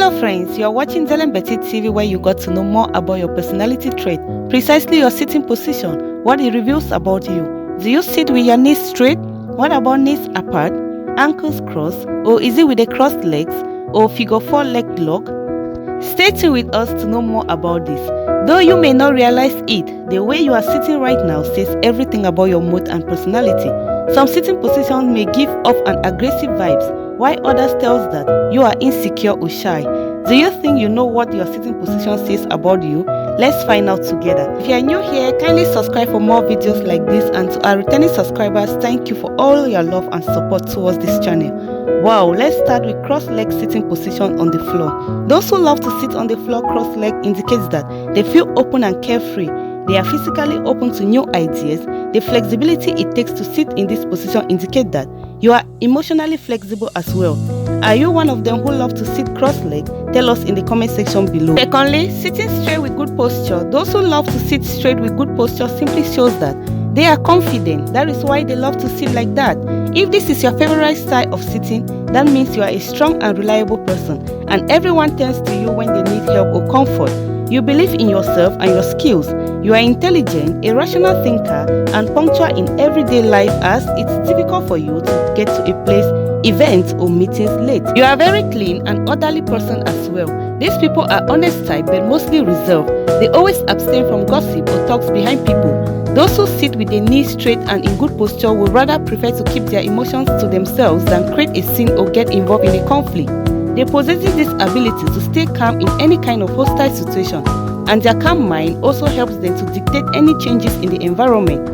Hello friends, you are watching Disinterested TV, where you got to know more about your personality trait, precisely your sitting position, what it reveals about you. Do you sit with your knees straight? What about knees apart, ankles crossed, or is it with a crossed legs or figure 4 leg lock? Stay tuned with us to know more about this. Though you may not realize it, the way you are sitting right now says everything about your mood and personality. Some sitting positions may give off an aggressive vibes, while others tells that you are insecure or shy. Do you think you know what your sitting position says about you? Let's find out together. If you are new here, kindly subscribe for more videos like this, and to our returning subscribers, thank you for all your love and support towards this channel. Wow, let's start with cross-leg sitting position on the floor. Those who love to sit on the floor cross-legged indicates that they feel open and carefree. They are physically open to new ideas. The flexibility it takes to sit in this position indicates that you are emotionally flexible as well. Are you one of them who love to sit cross-legged? Tell us in the comment section below. Secondly, sitting straight with good posture. Those who love to sit straight with good posture simply shows that they are confident. That is why they love to sit like that. If this is your favorite style of sitting, that means you are a strong and reliable person, and everyone turns to you when they need help or comfort. You believe in yourself and your skills. You are intelligent, a rational thinker, and punctual in everyday life, as it's difficult for you to get to a place, events, or meetings late. You are a very clean and orderly person as well. These people are honest type but mostly reserved. They always abstain from gossip or talks behind people. Those who sit with their knees straight and in good posture would rather prefer to keep their emotions to themselves than create a scene or get involved in a conflict. They possess this ability to stay calm in any kind of hostile situation, and their calm mind also helps them to dictate any changes in the environment.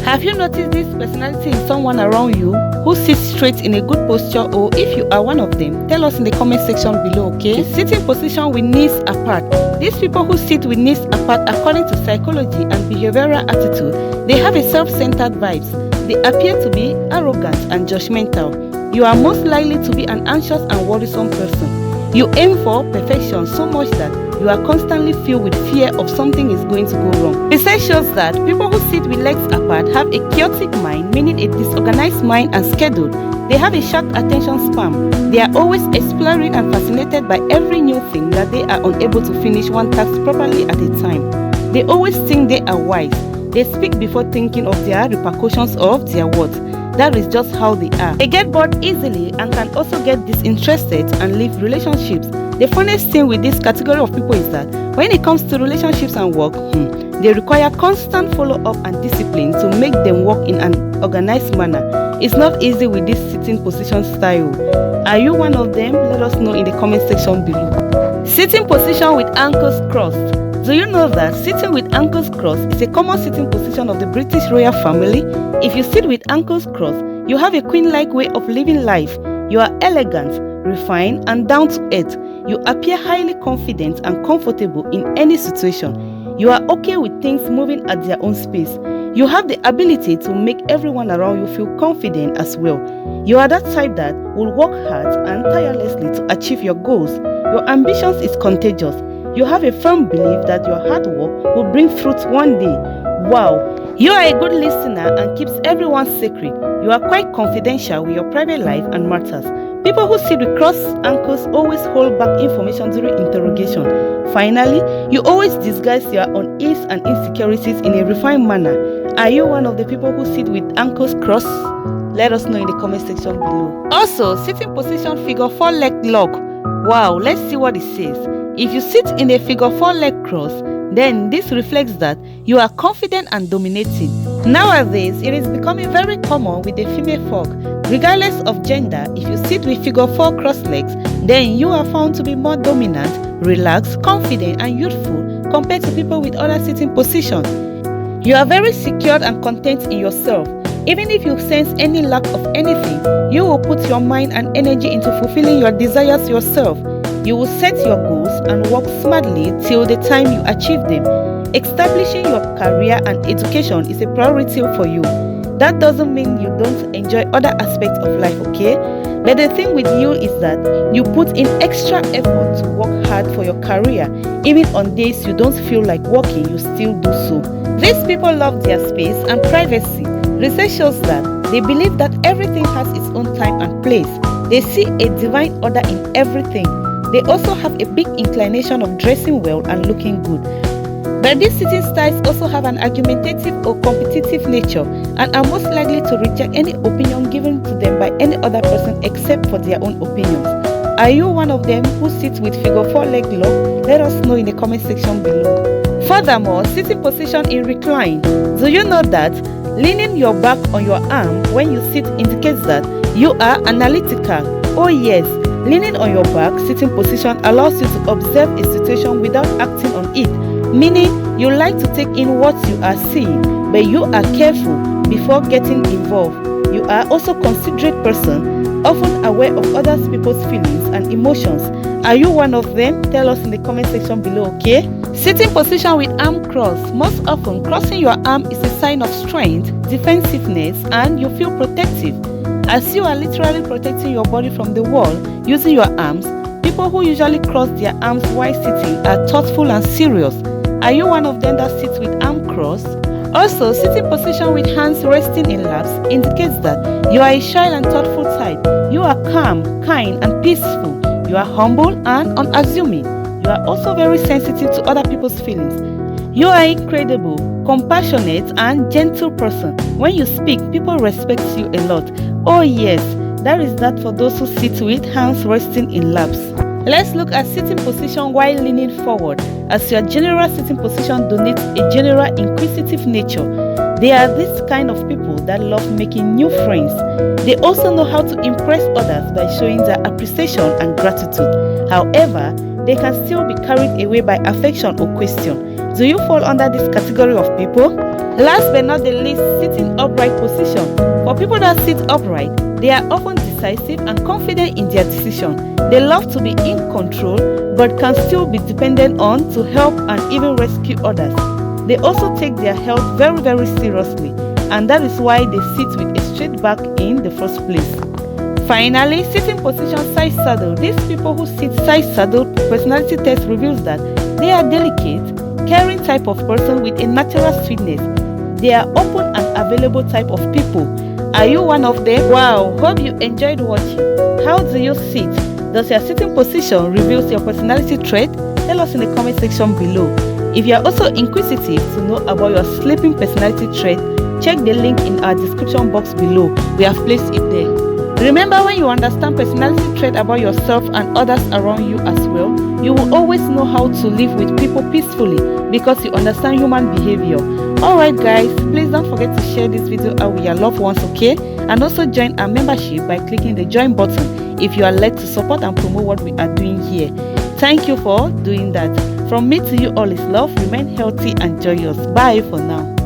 Have you noticed this personality in someone around you who sits straight in a good posture? Or if you are one of them, tell us in the comment section below, okay? Sitting position with knees apart. These people who sit with knees apart, according to psychology and behavioral attitude, they have a self-centered vibes. They appear to be arrogant and judgmental. You are most likely to be an anxious and worrisome person. You aim for perfection so much that you are constantly filled with fear of something is going to go wrong. Research shows that people who sit with legs apart have a chaotic mind, meaning a disorganized mind and schedule. They have a short attention span. They are always exploring and fascinated by every new thing that they are unable to finish one task properly at a time. They always think they are wise. They speak before thinking of their repercussions of their words. That is just how they are. They get bored easily and can also get disinterested and leave relationships. The funniest thing with this category of people is that when it comes to relationships and work, they require constant follow-up and discipline to make them work in an organized manner. It's not easy with this sitting position style. Are you one of them? Let us know in the comment section below. Sitting position with ankles crossed. Do you know that sitting with ankles crossed is a common sitting position of the British royal family? If you sit with ankles crossed, you have a queen-like way of living life. You are elegant, refined, and down to earth. You appear highly confident and comfortable in any situation. You are okay with things moving at their own space. You have the ability to make everyone around you feel confident as well. You are that type that will work hard and tirelessly to achieve your goals. Your ambitions is contagious. You have a firm belief that your hard work will bring fruit one day. Wow! You are a good listener and keeps everyone's secret. You are quite confidential with your private life and matters. People who sit with crossed ankles always hold back information during interrogation. Finally, you always disguise your unease and insecurities in a refined manner. Are you one of the people who sit with ankles crossed? Let us know in the comment section below. Also, sitting position figure 4 leg lock. Wow, let's see what it says. If you sit in a figure 4 leg cross, then this reflects that you are confident and dominating. Nowadays, it is becoming very common with the female folk. Regardless of gender, if you sit with figure 4 cross legs, then you are found to be more dominant, relaxed, confident, and youthful compared to people with other sitting positions. You are very secure and content in yourself. Even if you sense any lack of anything, you will put your mind and energy into fulfilling your desires yourself. You will set your goals and work smartly till the time you achieve them. Establishing your career and education is a priority for you. That doesn't mean you don't enjoy other aspects of life, okay? But the thing with you is that you put in extra effort to work hard for your career. Even on days you don't feel like working, you still do so. These people love their space and privacy. Research shows that they believe that everything has its own time and place. They see a divine order in everything. They also have a big inclination of dressing well and looking good. But these sitting styles also have an argumentative or competitive nature and are most likely to reject any opinion given to them by any other person except for their own opinions. Are you one of them who sits with figure 4 leg lock? Let us know in the comment section below. Furthermore, sitting position in recline. Do you know that leaning your back on your arm when you sit indicates that you are analytical? Oh yes, leaning on your back sitting position allows you to observe a situation without acting on it, meaning you like to take in what you are seeing, but you are careful before getting involved. You are also a considerate person, often aware of other people's feelings and emotions. Are you one of them? Tell us in the comment section below, okay? Sitting position with arm crossed. Most often, crossing your arm is a sign of strength, defensiveness, and you feel protective. As you are literally protecting your body from the wall using your arms, people who usually cross their arms while sitting are thoughtful and serious. Are you one of them that sits with arm crossed? Also, sitting position with hands resting in laps indicates that you are a shy and thoughtful type. You are calm, kind, and peaceful. You are humble and unassuming. You are also very sensitive to other people's feelings. You are incredible, compassionate, and gentle person. When you speak, people respect you a lot. Oh yes, that is that for those who sit with hands resting in laps. Let's look at sitting position while leaning forward, as your general sitting position denotes a general inquisitive nature. They are this kind of people that love making new friends. They also know how to impress others by showing their appreciation and gratitude. However, they can still be carried away by affection or question. Do you fall under this category of people? Last but not the least, sitting upright position. For people that sit upright, they are often decisive and confident in their decision. They love to be in control but can still be dependent on to help and even rescue others. They also take their health very seriously, and that is why they sit with a straight back in the first place. Finally, sitting position side saddle. These people who sit side saddle, personality test reveals that they are delicate, caring type of person with a natural sweetness. They are open and available type of people. Are you one of them? Wow, hope you enjoyed watching. How do you sit? Does your sitting position reveal your personality trait? Tell us in the comment section below. If you are also inquisitive to know about your sleeping personality trait, check the link in our description box below. We have placed it there. Remember, when you understand personality trait about yourself and others around you as well, you will always know how to live with people peacefully because you understand human behavior. Alright guys, please don't forget to share this video out with your loved ones, okay? And also join our membership by clicking the join button if you are led to support and promote what we are doing here. Thank you for doing that. From me to you all is love. Remain healthy and joyous. Bye for now.